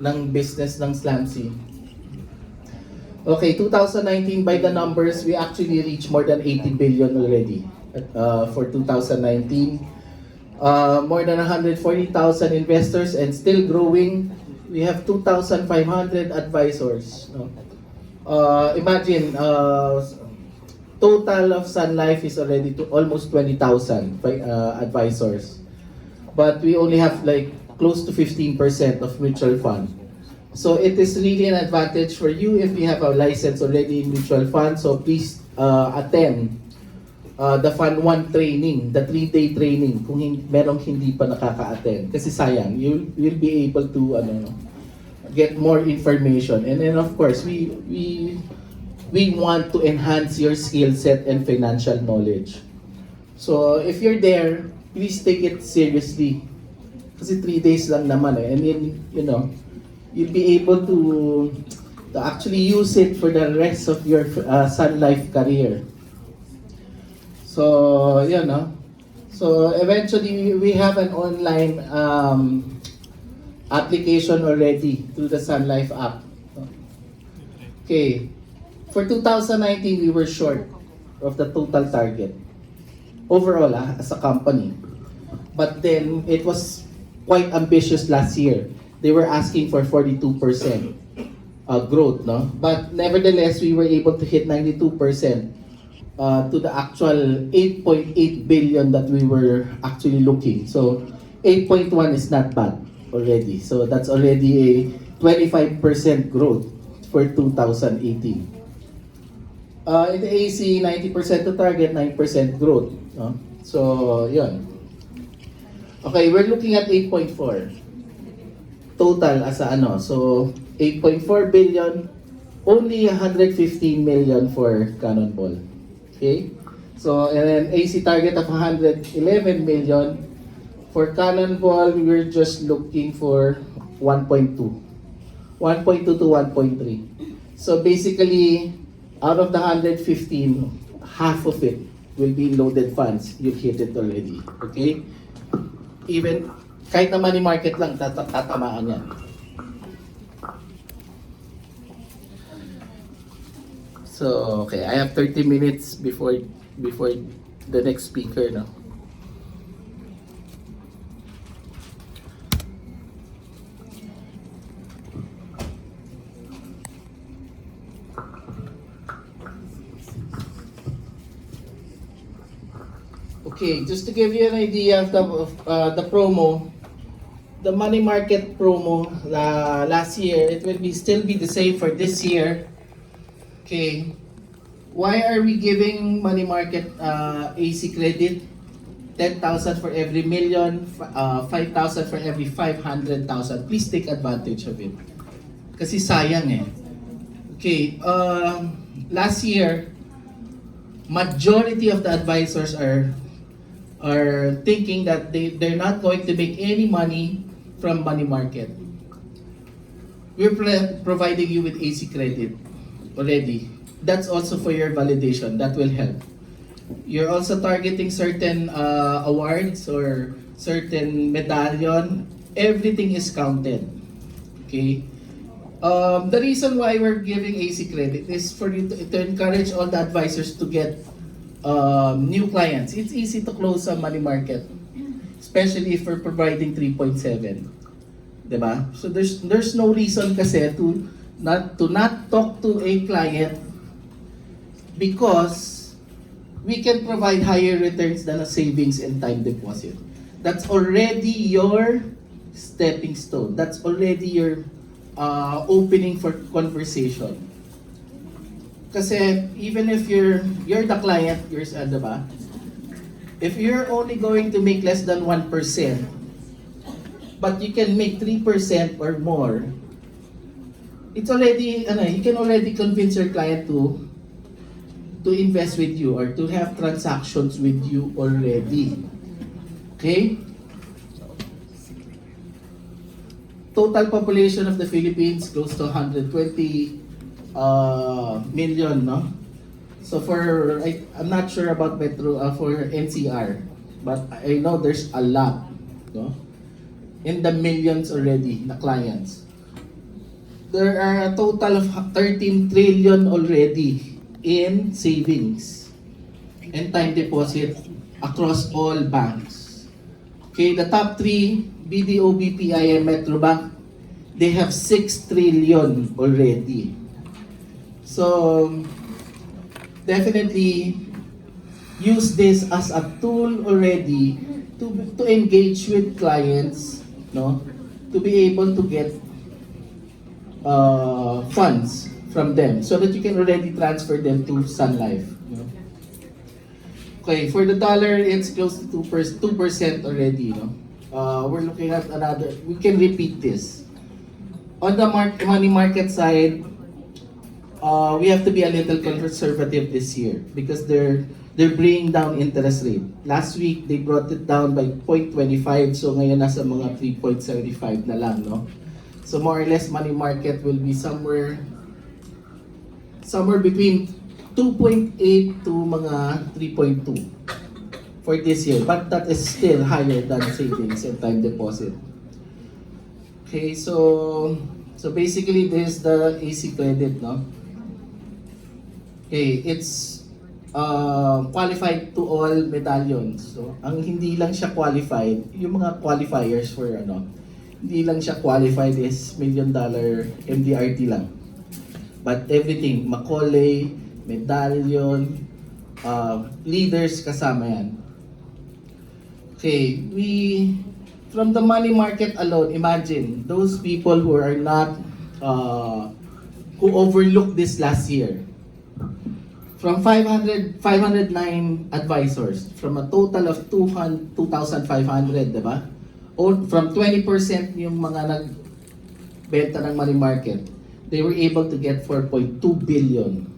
ng business ng Slamsy. Okay, 2019 by the numbers, we actually reached more than 80 billion already for 2019. More than 140,000 investors and still growing. We have 2,500 advisors. No? Imagine, total of Sun Life is already to almost 20,000 advisors. But we only have like close to 15% of mutual fund. So it is really an advantage for you if you have a license already in mutual fund. So please attend the Fund 1 training, the 3-day training kung merong hindi pa nakaka-attend. Kasi sayang, you'll be able to get more information. And then of course, we want to enhance your skill set and financial knowledge. So if you're there, please take it seriously. Kasi 3 days lang naman eh. And then, you'll be able to actually use it for the rest of your Sun Life career. So, So, eventually, we have an online application already through the Sun Life app. Okay. For 2019, we were short of the total target. Overall, as a company. But then, it was quite ambitious last year. They were asking for 42% growth, no? But nevertheless, we were able to hit 92% to the actual 8.8 billion that we were actually looking. So 8.1 is not bad already. So that's already a 25% growth for 2018. In the AC, 90% to target, 9% growth. No? So, yun. Okay, we're looking at 8.4. Total as a so 8.4 billion, only 115 million for Cannonball. Okay? So, and then AC target of 111 million. For Cannonball, we're just looking for 1.2. 1.2 to 1.3. So basically, out of the 115, half of it will be loaded funds. You've hit it already. Okay? Even kahit na money market lang, tatamaan yan. So, okay, I have 30 minutes before the next speaker, no? Okay, just to give you an idea of the promo, the money market promo last year, it will still be the same for this year. Okay, why are we giving money market AC credit? 10,000 for every million, 5,000 for every 500,000. Please take advantage of it. Kasi sayang eh. Okay, last year, majority of the advisors are thinking that they're not going to make any money from money market. We're providing you with AC credit already. That's also for your validation. That will help. You're also targeting certain awards or certain medallion. Everything is counted. Okay. The reason why we're giving AC credit is for you to encourage all the advisors to get new clients. It's easy to close a money market, especially if we're providing 3.7. Diba? So there's no reason kasi to not talk to a client because we can provide higher returns than a savings and time deposit. That's already your stepping stone. That's already your opening for conversation. Kasi even if you're the client, diba? If you're only going to make less than 1%, but you can make 3% or more, it's already, you can already convince your client to invest with you or to have transactions with you already. Okay? Total population of the Philippines close to 120 million, no? So I'm not sure about Metro for NCR, but I know there's a lot, no? In the millions already na clients. there are a total of 13 trillion already in savings and time deposit across all banks. Okay, the top three, BDO, BPI, and Metrobank, they have 6 trillion already. So, definitely use this as a tool already to engage with clients, no? To be able to get funds from them so that you can already transfer them to Sun Life. You know? Okay, for the dollar, it's close to 2% already. No? We're looking at another, we can repeat this. On the money market side, we have to be a little conservative this year because they're bringing down interest rate. Last week, they brought it down by 0.25, so ngayon nasa mga 3.75 na lang, no? So more or less, money market will be somewhere between 2.8 to mga 3.2 for this year. But that is still higher than savings and time deposit. Okay, so basically this is the AC credit, no? Okay, it's qualified to all medallions. So, ang hindi lang siya qualified, yung mga qualifiers for hindi lang siya qualified is $1 million MDRT lang. But everything, Macaulay, medallion, leaders kasama yan. Okay, from the money market alone, imagine those people who are not, who overlooked this last year. From 509 advisors, from a total of 2,500, diba? Or from 20% yung mga nagbenta ng money market, they were able to get 4.2 billion.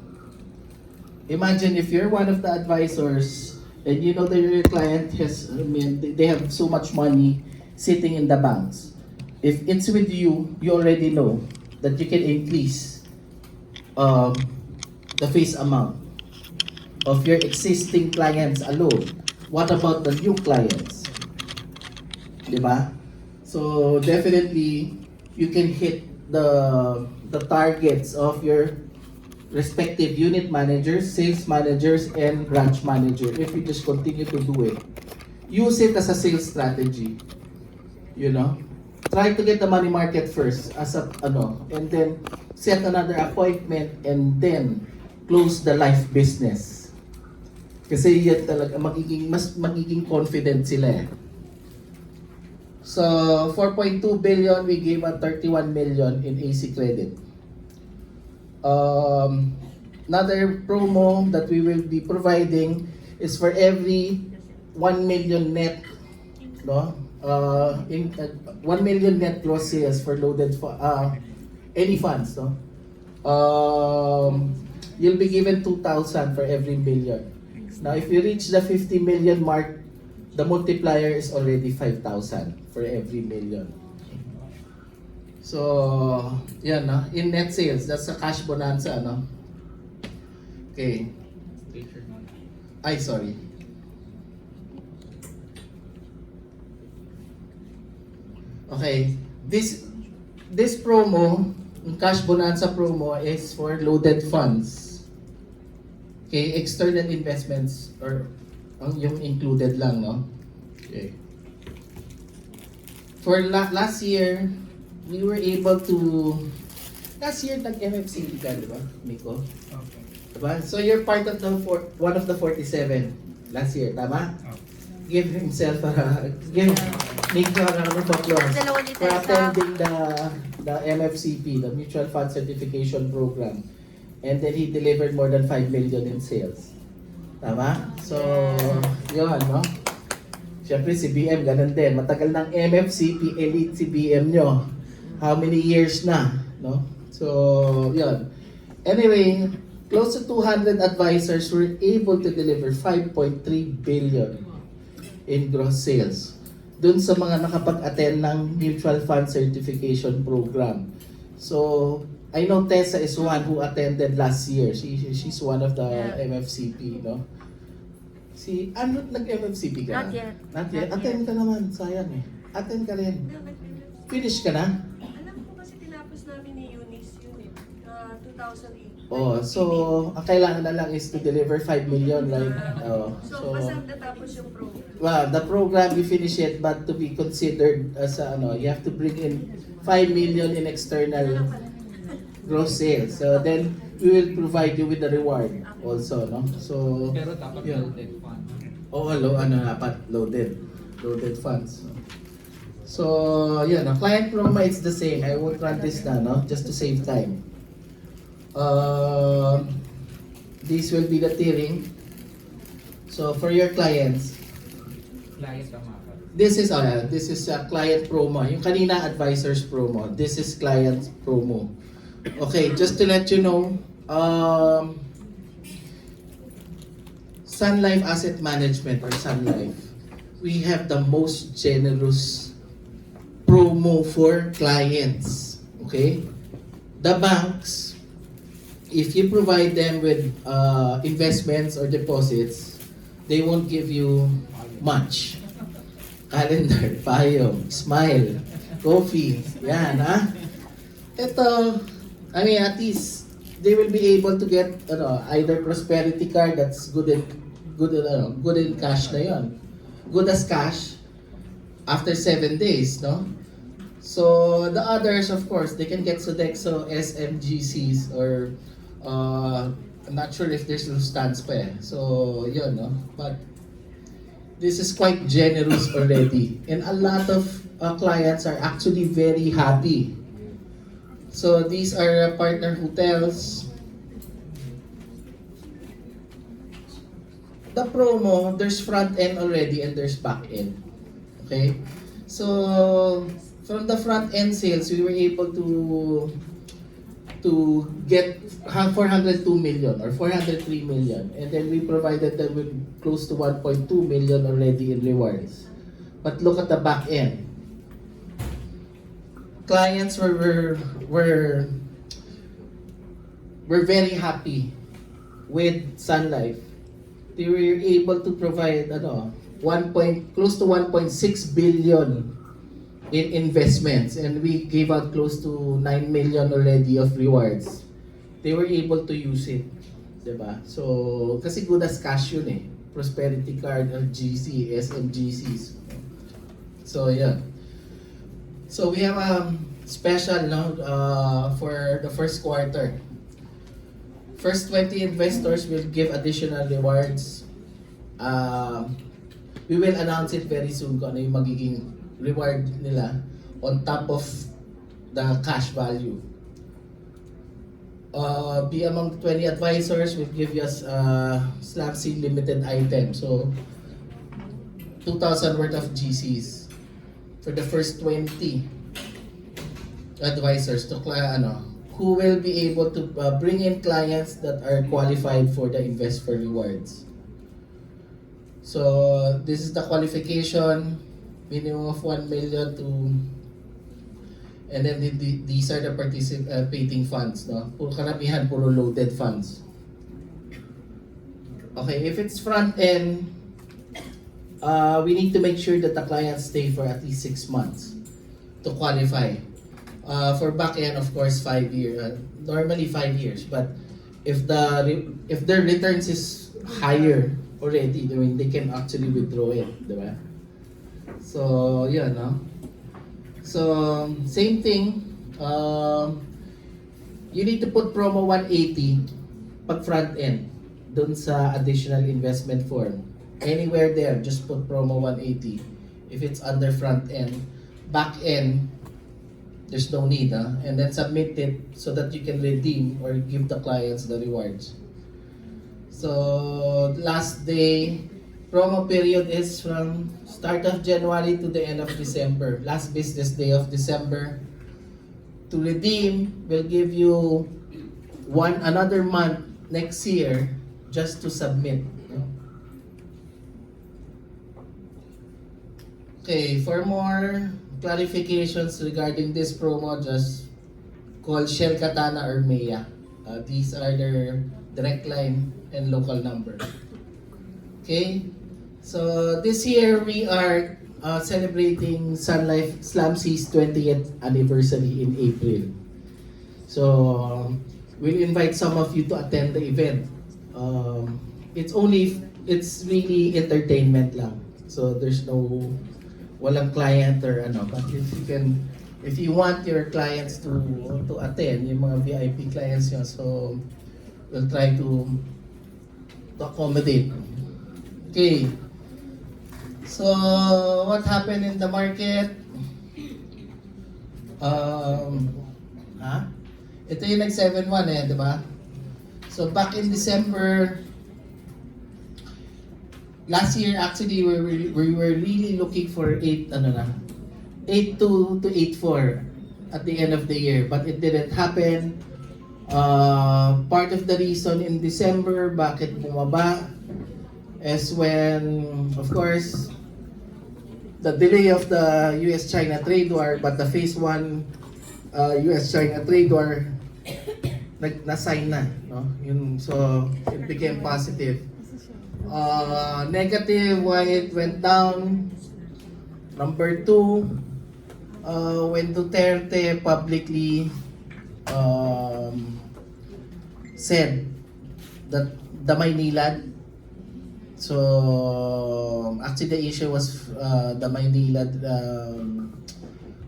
Imagine if you're one of the advisors and you know that your client has, they have so much money sitting in the banks. If it's with you, you already know that you can increase the face amount of your existing clients alone. What about the new clients? Diba? So definitely you can hit the targets of your respective unit managers, sales managers, and branch manager if you just continue to do it. Use it as a sales strategy. You know? Try to get the money market first as a and then set another appointment and then close the life business. Kasi yan talaga magiging confident sila eh. So, 4.2 billion, we gave a 31 million in AC credit. Another promo that we will be providing is for every 1 million net, no? 1 million net gross sales for loaded any funds, no? You'll be given 2,000 for every million. Now, if you reach the 50 million mark, the multiplier is already 5,000 for every million. So, yan, no? In net sales, that's a cash bonanza, no? Okay. Ay, sorry. Okay. This promo, cash bonanza promo, is for loaded funds. Okay, external investments or yung included lang, no? Okay. For last year, we were able to... Last year, nag-MFCP ka, di ba, Miko? Okay. Diba? So you're part of the one of the 47 last year, tama? Okay. Give himself give Miko a round of applause for attending the MFCP, the Mutual Fund Certification Program. And then he delivered more than 5 million in sales. Tama? So, yun, no? Siyempre si BM, ganun din. Matagal ng MFCP elite si BM nyo. How many years na, no? So, yun. Anyway, close to 200 advisors were able to deliver 5.3 billion in gross sales dun sa mga nakapag-attend ng Mutual Fund Certification Program. So, I know Tessa is one who attended last year. She's one of the MFCP, no? Si ano nag-MFCP ka? Not yet. Not yet? Not Attend ka naman, sayang eh. Attend ka rin. Finish ka na? Alam ko kasi tinapos natapos namin ni Eunice yun eh, 2008. Oh, so ang kailangan na lang is to deliver 5 million, right? Oh, So, pasag natapos yung program. well, the program we finish it, but to be considered as you have to bring in 5 million in external gross sales. So then we will provide you with the reward also, no? So Pero dapat yun. loaded fund. Oo, dapat loaded funds. So, yun, client promo, it's the same. I won't run this na, no? Just to save time. This will be the tiering. So, for your clients, Client tama ka. this is client promo. Yung kanina advisors promo. This is client promo. Okay, just to let you know, Sun Life Asset Management or Sun Life, we have the most generous promo for clients. Okay? The banks, if you provide them with investments or deposits, they won't give you much. Calendar, payong, smile, coffee, yan ha. Ito, I mean at least they will be able to get either prosperity card that's good in cash na yon. Good as cash after 7 days, no? So the others, of course, they can get Sodexo, SMGCs, or I'm not sure if there's Lufthansa pa eh. So yun, no? But this is quite generous already, and a lot of clients are actually very happy. So these are partner hotels. The promo, there's front end already and there's back end. Okay? So from the front end sales, we were able to get 402 million or 403 million, and then we provided them with close to 1.2 million already in rewards. But look at the back end. Clients were very happy with Sun Life. They were able to provide close to 1.6 billion in investments, and we gave out close to 9 million already of rewards. They were able to use it, 'di ba? So kasi good as cash yun eh. Prosperity card, LGC, SMGCs. So yeah. So we have a special for the first quarter. First 20 investors will give additional rewards. We will announce it very soon kung ano yung magiging reward nila on top of the cash value. Be among 20 advisors will give us Slab C limited item. So 2,000 worth of GCs for the first 20 advisors who will be able to bring in clients that are qualified for the Invest for Rewards. So this is the qualification, minimum of 1 million to, and then these are the participating funds, no? Karamihan puro loaded funds. Okay, if it's front end, we need to make sure that the clients stay for at least 6 months to qualify. For back end, of course, 5 years. Normally 5 years, but if their returns is higher already, I mean, they can actually withdraw it, diba? So yeah, no. So same thing. You need to put promo 180 pag front end dun sa additional investment form. Anywhere there, just put promo 180. If it's under front end, back end, there's no need, and then submit it so that you can redeem or give the clients the rewards. So last day, promo period is from start of January to the end of December. Last business day of December. To redeem, we'll give you another month next year just to submit. Okay, for more clarifications regarding this promo, just call Shell Katana or Maya. These are their direct line and local number. Okay, so this year we are celebrating Sun Life Slam C's 20th anniversary in April. So we'll invite some of you to attend the event. It's really entertainment lang. So there's walang client or ano. But if you want your clients to attend, yung mga VIP clients nyo, so we'll try to accommodate. Okay. So what happened in the market? Ito yung nag-7-1 di ba? So back in December last year, actually we were really looking for 8.2 to 8.4 at the end of the year, but it didn't happen. Part of the reason in December bakit bumaba is when, of course, the delay of the US-China trade war, but the phase 1 US-China trade war na-sign na, no? So it became positive. Negative, why it went down? Number 2, when Duterte publicly said that the Maynilad, so actually the issue was the Maynilad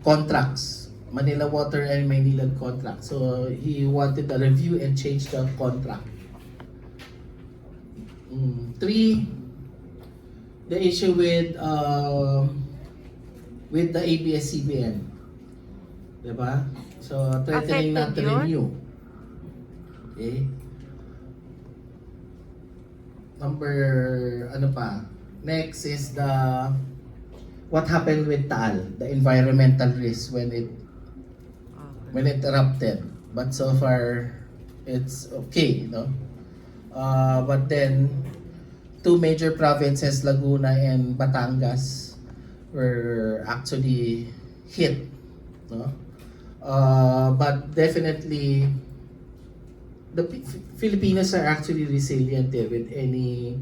contracts, Manila Water and Maynilad contract. So he wanted a review and change the contract. 3, the issue with the ABS-CBN, diba? So threatening not to renew. Okay. Number next is what happened with Taal, the environmental risk when it erupted. But so far it's okay, no? But then 2 major provinces, Laguna and Batangas, were actually hit, no? But definitely the Filipinos are actually resilient with any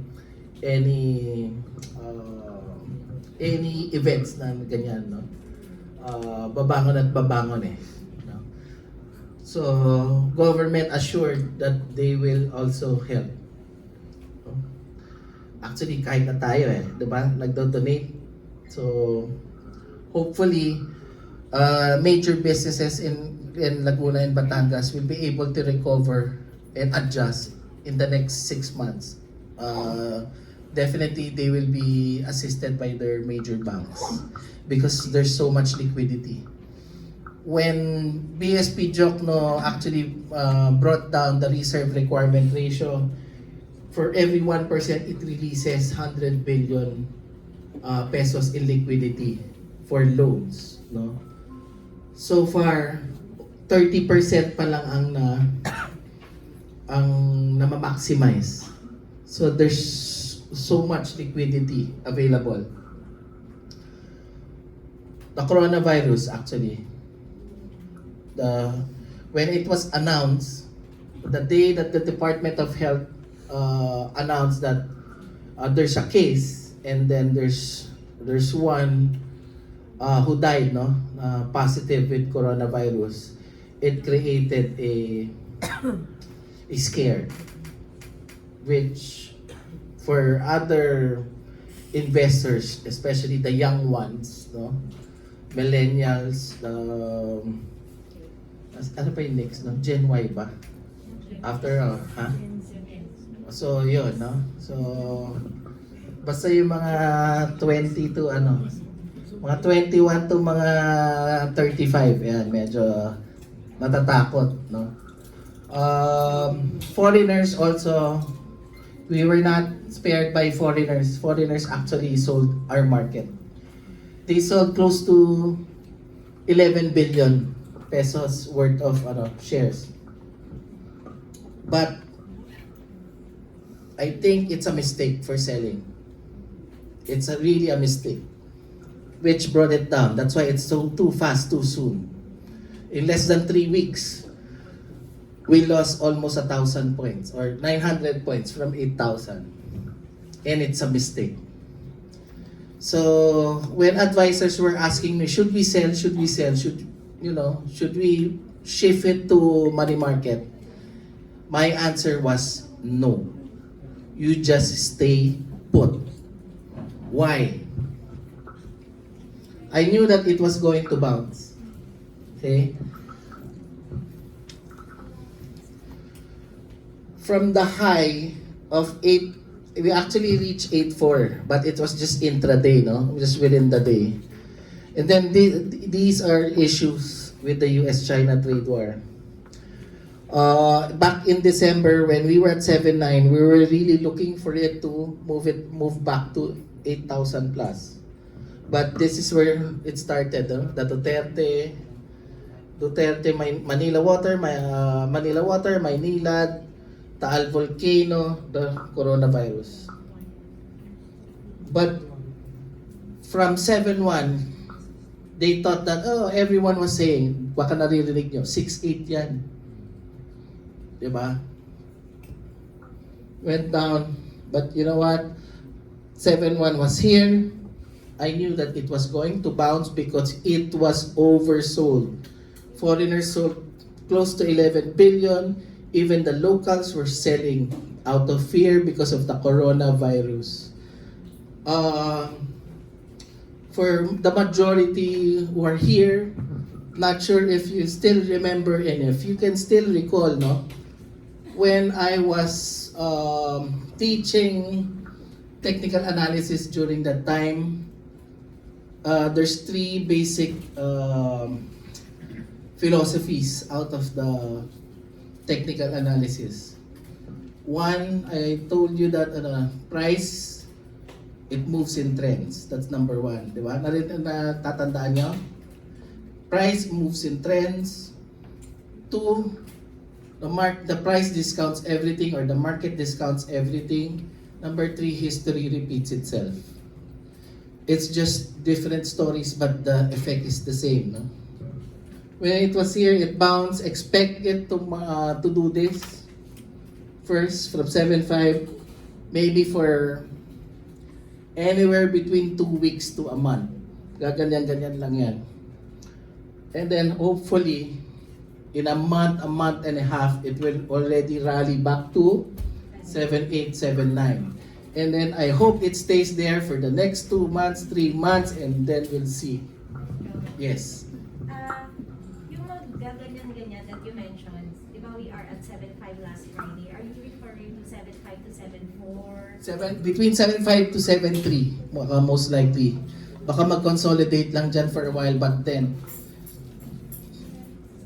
events na ganyan, no? Babangon at babangon no? So government assured that they will also help, no? Actually kahit na tayo diba, nagdo-donate. So hopefully major businesses in Laguna and Batangas will be able to recover and adjust in the next 6 months. Definitely they will be assisted by their major banks because there's so much liquidity. When BSP Jokno actually brought down the reserve requirement ratio, for every 1% it releases 100 billion pesos in liquidity for loans, no? So far 30% pa lang ang na-maximize. So there's so much liquidity available. The coronavirus actually, when it was announced, the day that the Department of Health announced that there's a case and then there's one who died, no, positive with coronavirus, it created a scare, which for other investors, especially the young ones, no, millennials, ano pa yung next, no? Gen Y ba? After, So yun, no? So basta yung mga 20 to mga 21 to mga 35, yan, medyo matatakot, no? Foreigners also, we were not spared by foreigners. Foreigners actually sold our market. They sold close to 11 billion pesos worth of shares. But I think it's a mistake for selling. It's really a mistake, which brought it down. That's why it's so too fast, too soon. In less than 3 weeks, we lost almost 1,000 points or 900 points from 8,000. And it's a mistake. So when advisors were asking me, should we sell? Should we shift it to money market? My answer was no. You just stay put. Why? I knew that it was going to bounce. Okay? From the high of 8, we actually reached 8.4, but it was just intraday, no? Just within the day. And then these are issues with the US-China trade war. Back in December when we were at 7.9, we were really looking for it to move back to 8,000 plus. But this is where it started, no? The Duterte, Manila Water, Maynilad, Taal Volcano, the coronavirus. But from 7.1, they thought that, oh, everyone was saying, baka naririnig nyo, 6.8 yan. Diba? Went down, but you know what? 7.1 was here. I knew that it was going to bounce because it was oversold. Foreigners sold close to 11 billion. Even the locals were selling out of fear because of the coronavirus. For the majority who are here, not sure if you still remember and if you can still recall, no? When I was teaching technical analysis during that time, there's 3 basic philosophies out of the technical analysis. One, I told you that price, it moves in trends. That's number 1, di ba? Natatandaan nyo? Price moves in trends. 2, the price discounts everything or the market discounts everything. Number 3, history repeats itself. It's just different stories, but the effect is the same, no? When it was here, it bounced. Expect it to do this first from 7.5, maybe for anywhere between 2 weeks to a month. Gaganyan-ganyan lang yan. And then hopefully, in a month and a half, it will already rally back to 7.8, 7.9. And then I hope it stays there for the next 2 months, 3 months, and then we'll see. Yes. Yung gaganyan-ganyan that you mentioned, di ba we are at 7.5 last Friday? Are you referring to 7.5 to 7.4? Between 7.5 to 7.3, most likely. Baka mag-consolidate lang dyan for a while, but then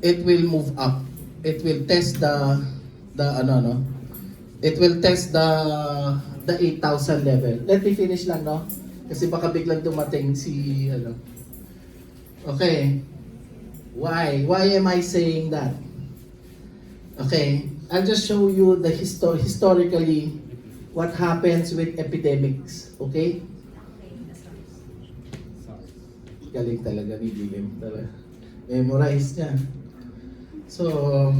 it will move up. It will test it will test the 8,000 level. Let me finish lang, no? Kasi baka biglang dumating si Okay. Why? Why am I saying that? Okay. I'll just show you the historically what happens with epidemics. Okay? Galing talaga ni William. Memorize niya. So,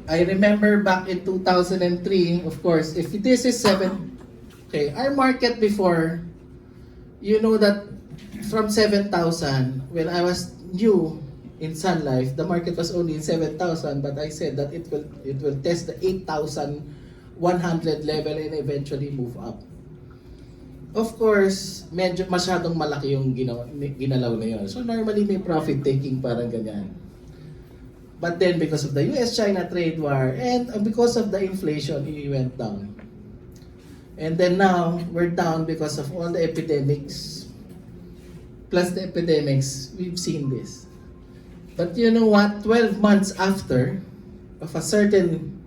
I remember back in 2003, of course, if this is 7, okay, our market before, you know that from 7,000, when I was new in Sun Life, the market was only 7,000, but I said that it will test the 8,100 level and eventually move up. Of course, medyo masyadong malaki yung ginalaw na yun. So normally may profit taking parang ganyan. But then because of the US-China trade war and because of the inflation, it went down. And then now, we're down because of all the epidemics. Plus the epidemics, we've seen this. But you know what? 12 months after of a certain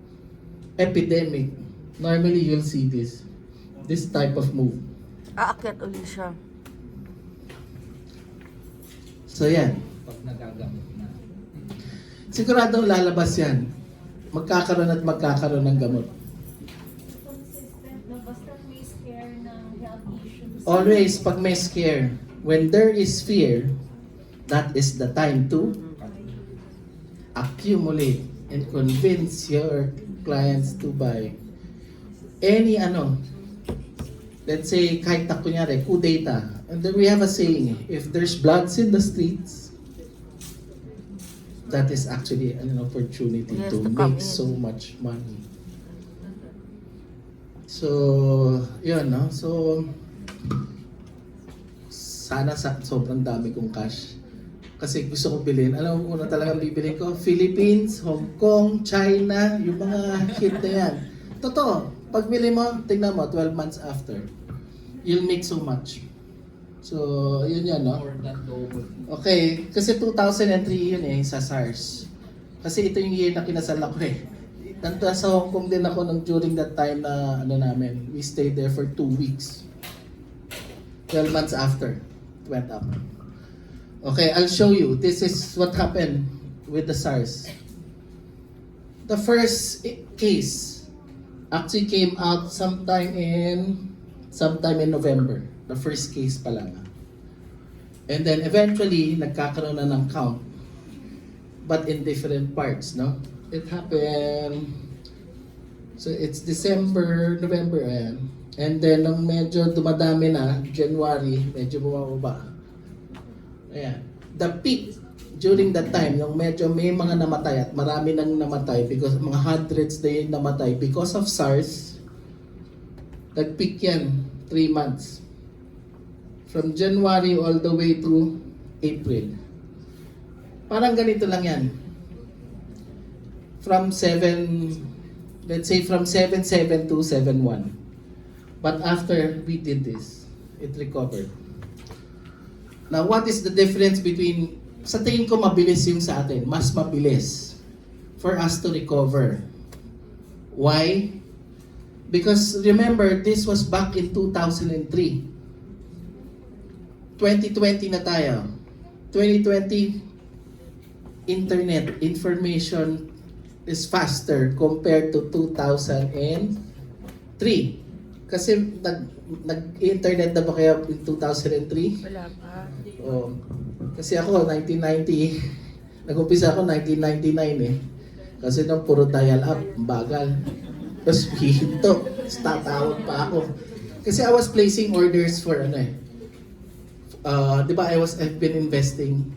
epidemic, normally you'll see this type of move. Aakyat uli siya. So yan. Pag nagagamit na. Siguradong lalabas yan. Magkakaroon at magkakaroon ng gamot. Consistent na basta may scare ng health issues. Always, pag may scare, when there is fear, that is the time to accumulate and convince your clients to buy. Any let's say, kahit kunyari, coup d'etat. And then we have a saying, if there's bloods in the streets, that is actually an opportunity Yes, to to come make in. so much money. So, yun, no? So, sana sobrang dami kong cash. Kasi gusto ko bilhin. Alam mo kung ano talagang bibili ko? Philippines, Hong Kong, China, yung mga hit na yan. Totoo, pag bili mo, tingnan mo, 12 months after, you'll make so much. So, yun yan, no? More than double. Okay, kasi 2003 yun eh, sa SARS. Kasi ito yung year na kinasal ako eh. Nandun sa Hong Kong din ako nung during that time na ano namin, we stayed there for 2 weeks. 12 months after, it went up. Okay, I'll show you. This is what happened with the SARS. The first case actually came out sometime in November. The first case pa lang. And then eventually, nagkakaroon na ng count. But in different parts, no? It happened, so it's December, November, ayan. And then, nung medyo dumadami na, January, medyo bumababa. Ayan. The peak during that time, yung medyo may mga namatay at marami nang namatay because mga hundreds na yung namatay because of SARS, nag-peak yan, 3 months. From January all the way to April. Parang ganito lang yan. From 7, let's say from 7.7 to 7.1. But after we did this, it recovered. Now, what is the difference between, sa tingin ko mabilis yung sa atin, mas mabilis for us to recover. Why? Because remember, this was back in 2003. 2020 na tayo. 2020, internet information is faster compared to 2003. Kasi nag-internet na ba kayo in 2003? Wala pa. Oh. Kasi ako 1990, nag-umpisa ako 1999 eh. Kasi nung puro dial-up, bagal. Tapos hihinto, tatawag pa ako. Kasi I was placing orders for ano eh. Di ba I've been investing.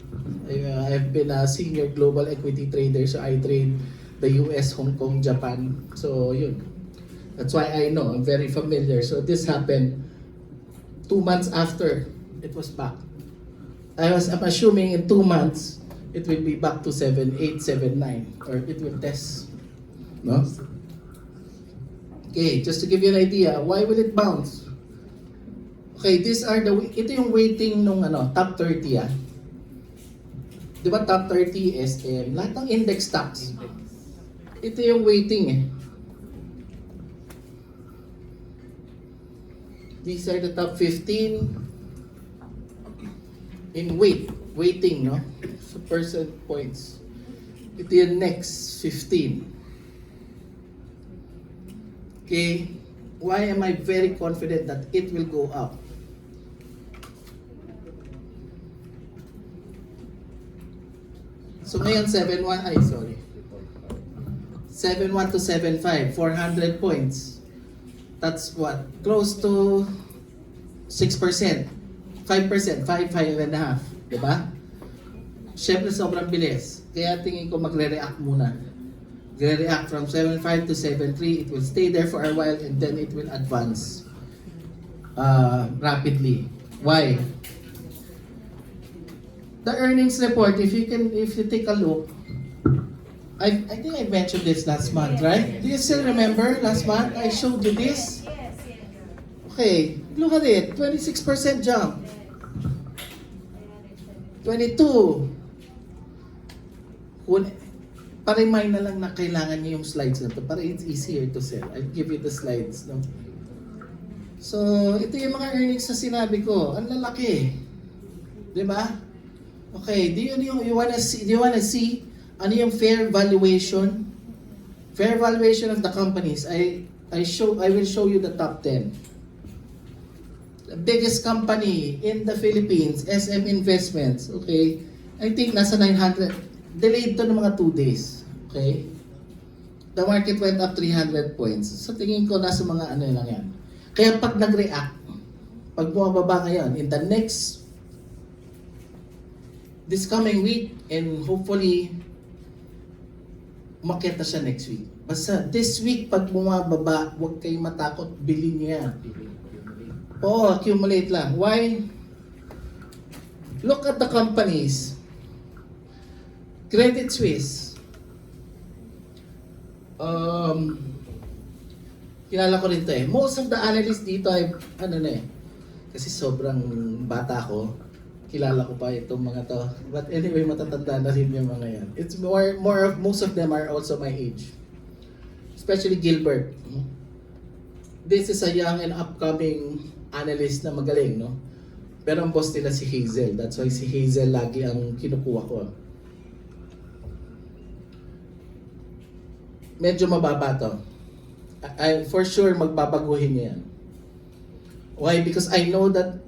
I've been a senior global equity trader, so I trade the US, Hong Kong, Japan. So yun. That's why I know, I'm very familiar. So this happened 2 months after it was back. I'm assuming in 2 months it will be back to 7.8, 7.9, or it will test. No? Okay, just to give you an idea, why will it bounce? Okay, ito yung weighting nung top 30 ah. Di ba top 30 SM, lahat ng index stocks. Ito yung weighting eh. These are the top 15 in weighting, no? So percent points. Ito yung next 15. Okay, why am I very confident that it will go up? So ngayon 7.1, 7.1 to 7.5, 400 points. That's what? Close to 6%. 5%, 5.5. Diba? Siyempre sobrang bilis. Kaya tingin ko magre-react muna. Magre-react from 7.5 to 7.3. It will stay there for a while and then it will advance rapidly. Why? The earnings report, if you take a look, I think I mentioned this last month, right? Do you still remember last month I showed you this? Yes, yes. Okay, look at it. 26% jump. 22. Pa-remind na lang na kailangan niyo yung slides na to para it's easier to sell. I'll give you the slides. No? So, ito yung mga earnings na sinabi ko. Ang lalaki. Di ba? Okay, do you wanna see ano yung fair valuation? Fair valuation of the companies. I will show you the top 10. The biggest company in the Philippines, SM Investments. Okay? I think nasa 900. Delayed to ng mga 2 days. Okay? The market went up 300 points. So tingin ko nasa mga ano lang yan. Kaya pag nag-react, pag bumababa ngayon, in the this coming week, and hopefully umakyat na siya next week. Basta this week, pag bumababa, huwag kayong matakot, bilhin niyo yan. Oo, accumulate lang. Why? Look at the companies. Credit Suisse. Kilala ko rin to eh. Most of the analysts dito ay, kasi sobrang bata ko. Kilala ko pa itong mga to. But anyway, matatanda na rin yung mga yan. It's more of, most of them are also my age. Especially Gilbert. This is a young and upcoming analyst na magaling, no? Pero ang boss nila si Hazel. That's why si Hazel lagi ang kinukuha ko. Medyo mababa to. For sure, magbabaguhin niya yan. Why? Because I know that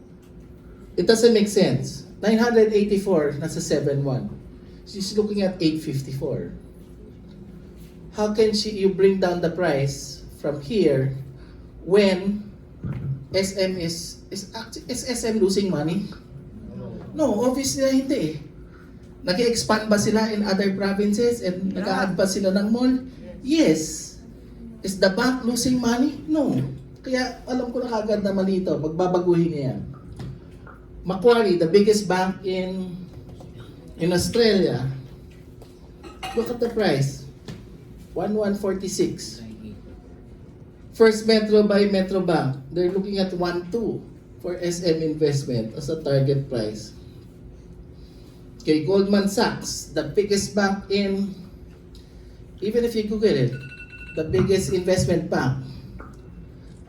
it doesn't make sense. 984, nasa 7.1. She's looking at 854. How can you bring down the price from here when SM is SM losing money? No, obviously hindi. Nag-expand ba sila in other provinces and nag-a-add ba sila ng mall? Yes. Is the bank losing money? No. Kaya alam ko na kagad na mali ito. Magbabaguhin niya yan. Macquarie, the biggest bank in Australia. Look at the price. 1146. First Metro by Metro Bank, they're looking at 1.2 for SM investment as a target price. Okay, Goldman Sachs, the biggest bank in, even if you Google it, the biggest investment bank.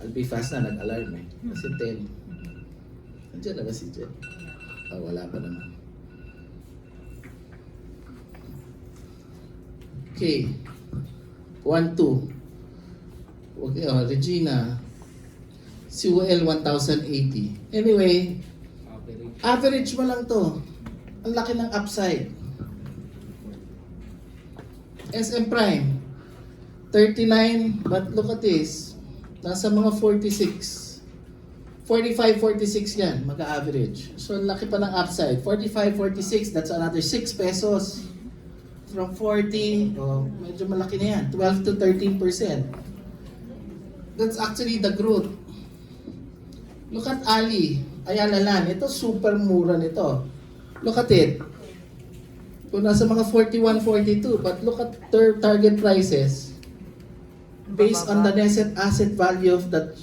I'll be fast na, nag-alarm eh. Kasi 10. Nandiyan na ba si Jen? Wala pa naman. Okay. 1.2. Okay, Regina. CUL 1080. Anyway, average mo lang to. Ang laki ng upside. SM Prime, 39, but look at this. Nasa mga 46. 45, 46 yan, mag-average. So, laki pa ng upside. 45, 46, that's another 6 pesos. From 40, medyo malaki na yan. 12 to 13%. That's actually the growth. Look at Ali, Ayala Land. Ito super mura nito. Look at it. Kung nasa mga 41, 42, but look at their target prices based on the net asset value of that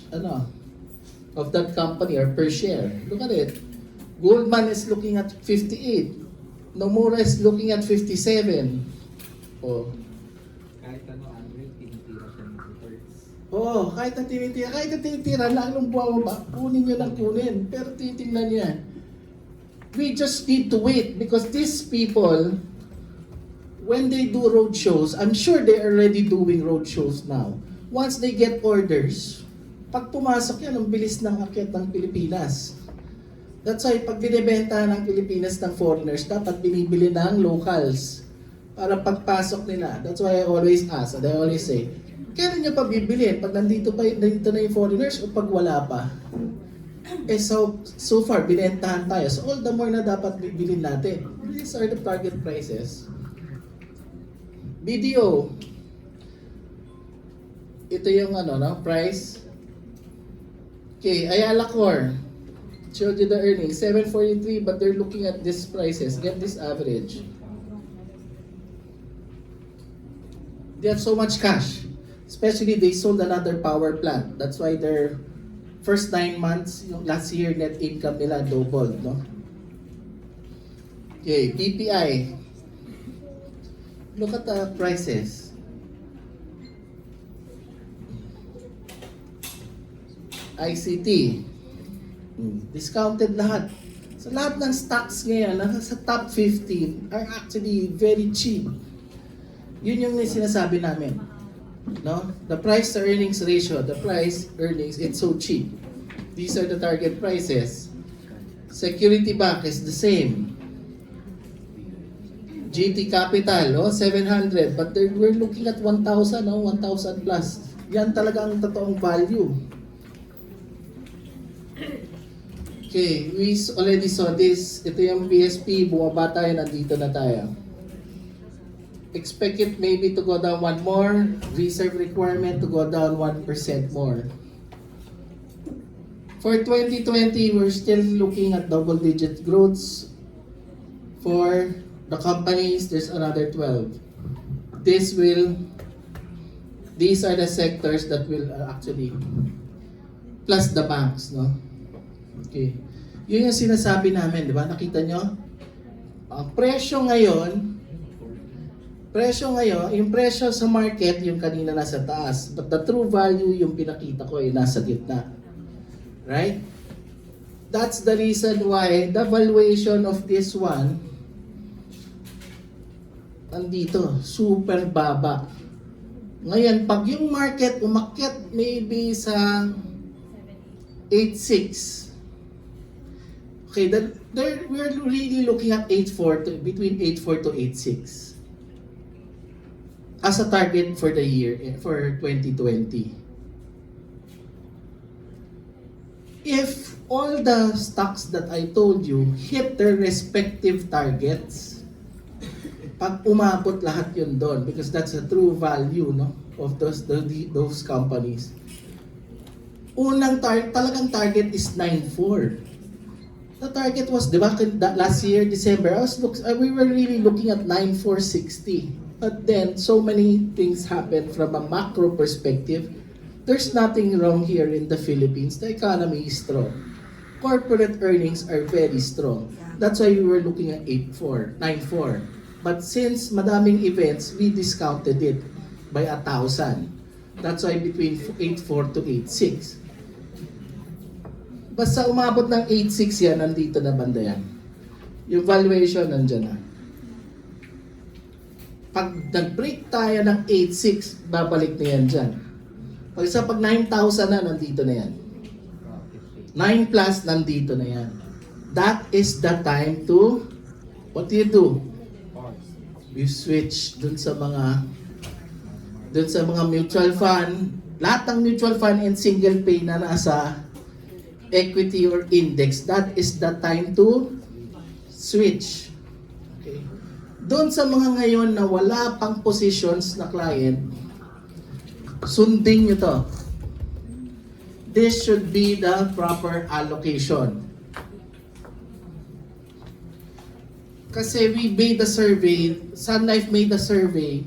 company or per share. Look at it. Goldman is looking at 58. Nomura is looking at 57. Oh. Kahit André, tinitira siya ng reports. Oh, kahit na tinitira, lalong buwaba, kunin nyo lang kunin. Pero titingnan niya. We just need to wait because these people, when they do road shows, I'm sure they're already doing road shows now. Once they get orders, pag pumasok yan, ang bilis ng akyat ng Pilipinas. That's why pag binibenta ng Pilipinas ng foreigners, dapat binibili ng locals para pagpasok nila. That's why I always ask and I always say, kailan nyo pa bibilin? Pag nandito na yung foreigners o pag wala pa? So far, binentahan tayo. So all the more na dapat bibilin natin. These are the target prices. BDO. Ito yung price. Okay, Ayala Core. Showed you the earnings, 743, but they're looking at these prices. Get this average. They have so much cash. Especially they sold another power plant. That's why their first 9 months, last year net income nila doubled, no? Okay, PPI. Look at the prices. ICT. Discounted lahat. So lahat ng stocks ngayon nasa top 15 are actually very cheap. Yun yung sinasabi namin. No? The price to earnings ratio, the price earnings, it's so cheap. These are the target prices. Security Bank is the same. GT Capital, 700, but we're looking at 1,000, 1,000 plus. Yan talaga ang totoong value. Okay, we already saw this. Ito yung PSP, bumaba tayo, nandito na tayo. expect it maybe to go down one more. Reserve requirement to go down 1% more. For 2020, we're still looking at double-digit growths. For the companies, there's another 12. These are the sectors that will actually, plus the banks, no? Okay. Yun yung sinasabi namin, di ba? Nakita nyo? Ang presyo ngayon, yung presyo sa market, yung kanina nasa taas. But the true value, yung pinakita ko, ay nasa gitna. Right? That's the reason why the valuation of this one, andito, super baba. Ngayon, pag yung market umakyat maybe sa 8.6, okay, we're really looking at 8.4 to between 8.4 to 8.6 as a target for the year, for 2020. If all the stocks that I told you hit their respective targets, pag umabot lahat yun doon, because that's a true value, no, of those companies. Talagang target is 9.4. The target was, di ba, last year, December, we were really looking at 9.460. But then, so many things happened from a macro perspective. There's nothing wrong here in the Philippines. The economy is strong. Corporate earnings are very strong. That's why we were looking at 9.4. But since madaming events, we discounted it by 1,000. That's why between 8.4 to 8.6. Basta umabot ng 8.6 yan, nandito na banda yan. Yung valuation nandyan na. Pag nag-break tayo ng 8.6, babalik na yan dyan. Pag 9,000 na, nandito na yan. 9 plus, nandito na yan. That is the time to, what do? You switch dun sa mga mutual fund. Lahat ng mutual fund and single pay na nasa equity or index, that is the time to switch. Okay. Doon sa mga ngayon na wala pang positions na client, sundin nyo to. This should be the proper allocation. Kasi we made the survey, Sun Life made the survey.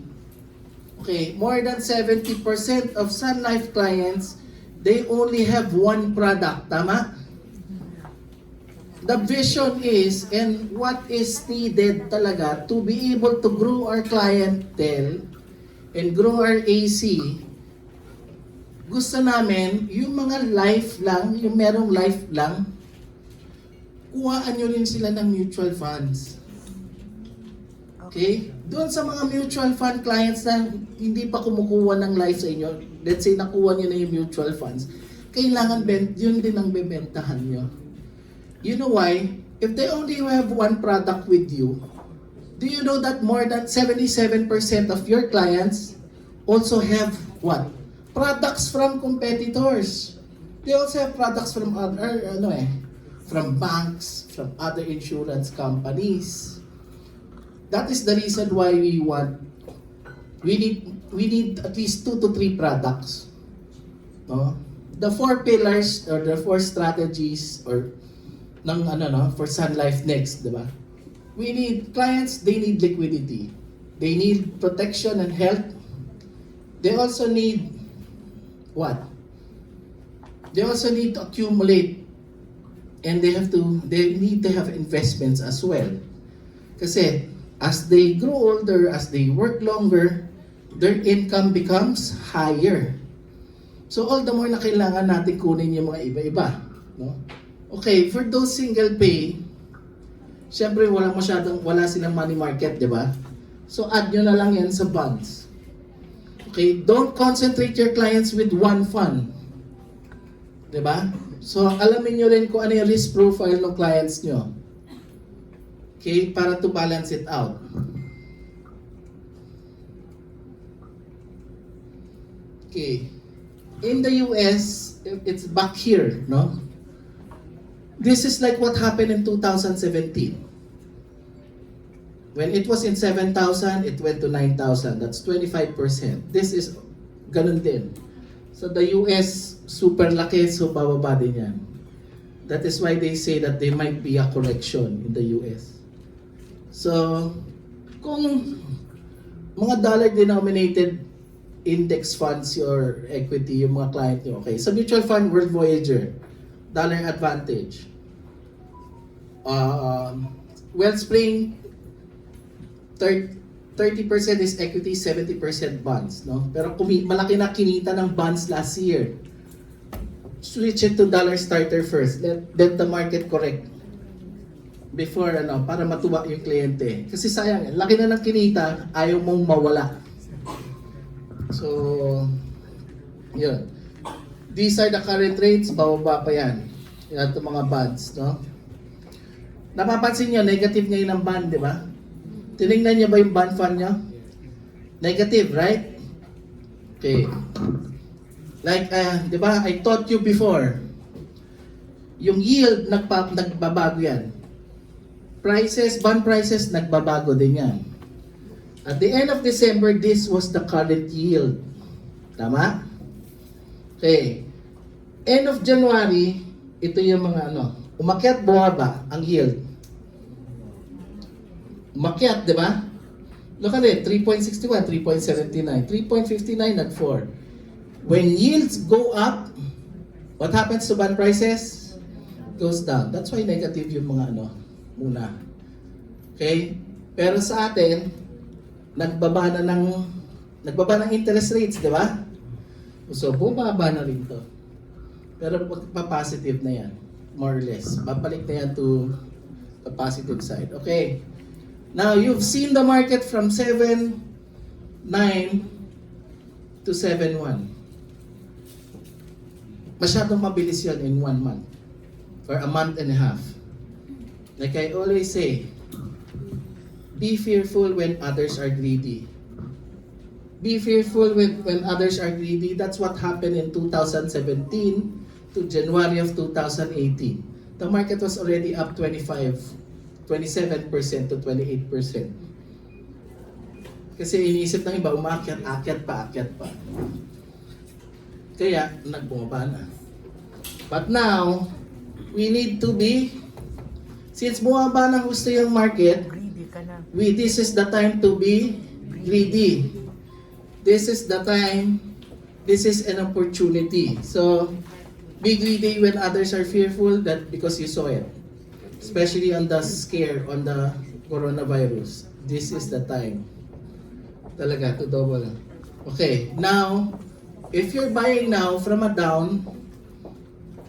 Okay, more than 70% of Sun Life clients, they only have one product, tama? The vision is, and what is needed talaga to be able to grow our clientele and grow our AC, gusto namin, yung mga life lang, yung merong life lang, kuhaan nyo rin sila ng mutual funds. Okay? Doon sa mga mutual fund clients na hindi pa kumukuha ng life sa inyo, let's say nakuha nyo na yung mutual funds, kailangan yun din ang bebentahan nyo. You know why? If they only have one product with you, do you know that more than 77% of your clients also have what? Products from competitors. They also have products from other, from banks, from other insurance companies. That is the reason why we need at least 2 to 3 products. No? The 4 pillars or the 4 strategies or for Sun Life Next, di ba? We need clients, they need liquidity. They need protection and health. They also need what? They also need to accumulate, and they need to have investments as well. Kasi as they grow older, as they work longer, their income becomes higher. So all the more na kailangan natin kunin yung mga iba-iba. No? Okay, for those single pay, syempre wala silang money market, di ba? So add nyo na lang yan sa bonds. Okay, don't concentrate your clients with one fund. Di ba? So alamin nyo rin kung ano yung risk profile ng clients nyo. Okay, para to balance it out. Okay. In the US, it's back here, no? This is like what happened in 2017. When it was in 7,000, it went to 9,000. That's 25%. This is ganun din. So the US, super laki, so bababa din yan. That is why they say that there might be a correction in the US. So, kung mga dollar-denominated index funds your equity, yung mga client nyo, okay. Sa mutual fund, World Voyager, Dollar Advantage. Wellspring, 30% is equity, 70% bonds, no? Pero malaki na kinita ng bonds last year. Switch it to dollar starter first. Let the market correct before para matuwa yung kliyente. Kasi sayang, laki na ng kinita, ayaw mong mawala. So, yun. These are the current rates, bababa pa yan. Yan itong mga bonds, no? Napapansin nyo, negative ngayon ang bond, di ba? Tinignan niyo ba yung bond fund nyo? Negative, right? Okay. Like, di ba, I taught you before, yung yield, nagbabago yan. Prices, bond prices, nagbabago din yan. At the end of December, this was the current yield. Tama? Okay. End of January, ito yung mga umakyat, bumaba ang yield. Umakyat, di ba? Look at it, 3.61, 3.79, 3.59 at 4. When yields go up, what happens to bond prices? Goes down. That's why negative yung mga muna. Okay? Pero sa atin, nagbaba ng interest rates, di ba? So, bumaba na rin to. Pero pa-positive na yan, more or less. Babalik na yan to the positive side. Okay. Now, you've seen the market from 7.9 to 7.1. Masyadong mabilis yun in 1 month. For a month and a half. Like I always say, be fearful when others are greedy. Be fearful when others are greedy. That's what happened in 2017 to January of 2018. The market was already up 27% to 28%. Kasi iniisip ng iba, akyat pa. Kaya, nagbumaba na. But now, we need to be, since bumaba na gusto yung market, Greedy ka na. this is the time to be greedy. This is the time, this is an opportunity. So, be greedy when others are fearful, that because you saw it. Especially on the scare, on the coronavirus. This is the time. Talaga, to double. Okay, now, if you're buying now from a down,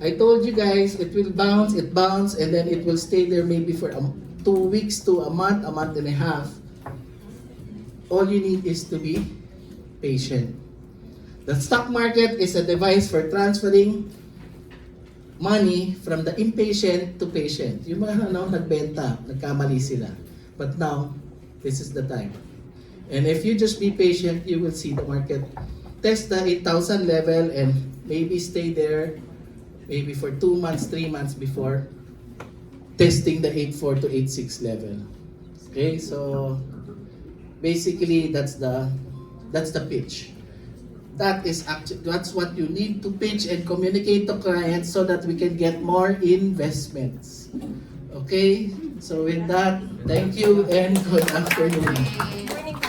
I told you guys, it will bounce, and then it will stay there maybe for 2 weeks to a month and a half. All you need is to be patient. The stock market is a device for transferring money from the impatient to patient. Yung mga nagbenta, nagkamali sila. But now, this is the time. And if you just be patient, you will see the market test the 8,000 level and maybe stay there maybe for 2 months, 3 months before testing the 8.4 to 8.6 level. Okay, so basically that's the pitch. That's what you need to pitch and communicate to clients so that we can get more investments. Okay? So with that, thank you and good afternoon.